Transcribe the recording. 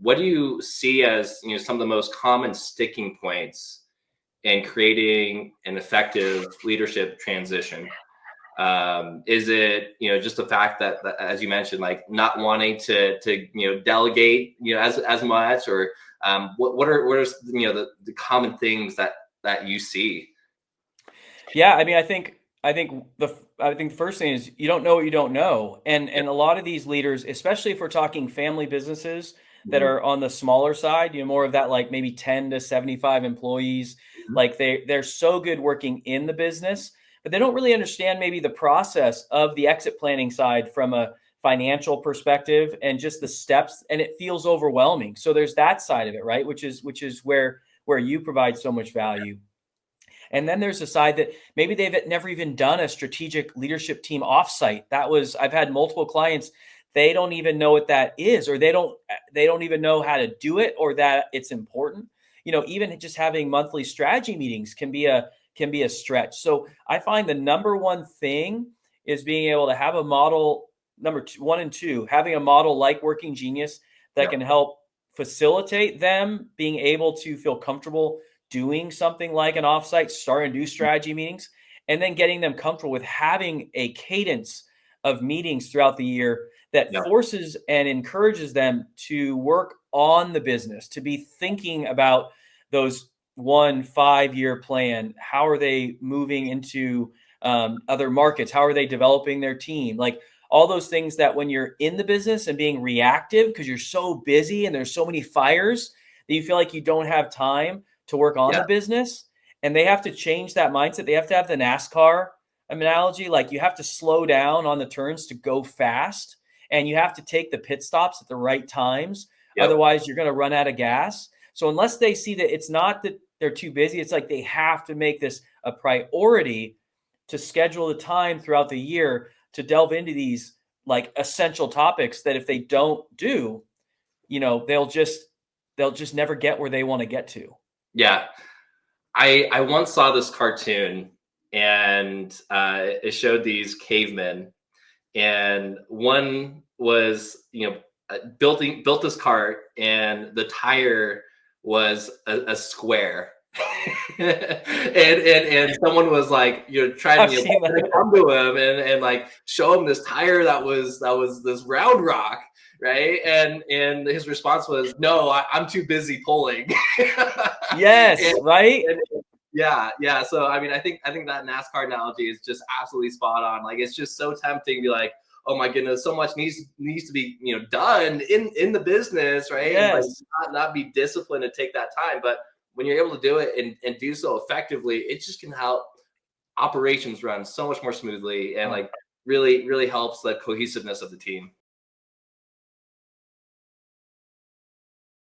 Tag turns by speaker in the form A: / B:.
A: what do you see as, some of the most common sticking points in creating an effective leadership transition? Is it, just the fact that, as you mentioned, like not wanting to delegate, as much, or what are the common things that you see?
B: Yeah, I mean, I think the first thing is you don't know what you don't know, and a lot of these leaders, especially if we're talking family businesses that
A: Mhm.
B: are on the smaller side, more of that, like maybe 10 to 75 employees,
A: Mhm.
B: like they're so good working in the business, but they don't really understand maybe the process of the exit planning side from a financial perspective and just the steps, and it feels overwhelming. So there's that side of it, right? Which is where you provide so much value. And then there's a side that maybe they've never even done a strategic leadership team offsite. I've had multiple clients, they don't even know what that is, or they don't even know how to do it, or that it's important. Even just having monthly strategy meetings can be a stretch. So I find the number one thing is being able to have a model. Number two, one and two, having a model like Working Genius that
A: Yeah.
B: can help facilitate them being able to feel comfortable doing something like an offsite, starting to do strategy meetings, and then getting them comfortable with having a cadence of meetings throughout the year that
A: Yeah.
B: forces and encourages them to work on the business, to be thinking about those 1 5 year plan. How are they moving into other markets? How are they developing their team? Like all those things that when you're in the business and being reactive because you're so busy and there's so many fires that you feel like you don't have time to work on
A: Yeah.
B: the business, and they have to change that mindset. They have to have the NASCAR analogy, like you have to slow down on the turns to go fast, and you have to take the pit stops at the right times.
A: Yep.
B: Otherwise, you're going to run out of gas. So unless they see that it's not that they're too busy, it's like they have to make this a priority to schedule the time throughout the year to delve into these like essential topics that if they don't do, they'll just never get where they want to get to.
A: Yeah. I once saw this cartoon, and it showed these cavemen, and one was, built this cart, and the tire was a square. And someone was like, trying
B: I've
A: to,
B: seen that.
A: come to him and like show him this tire that was this round rock, right? And his response was, no, I'm too busy pulling.
B: Yes,
A: and,
B: right?
A: and yeah, yeah. So I mean, I think that NASCAR analogy is just absolutely spot on. Like, it's just so tempting to be like, oh my goodness, so much needs to be, done in the business, right? And like
B: Yes.
A: not be disciplined to take that time. But when you're able to do it and do so effectively, it just can help operations run so much more smoothly, and
B: Oh,
A: like really helps the cohesiveness of the team.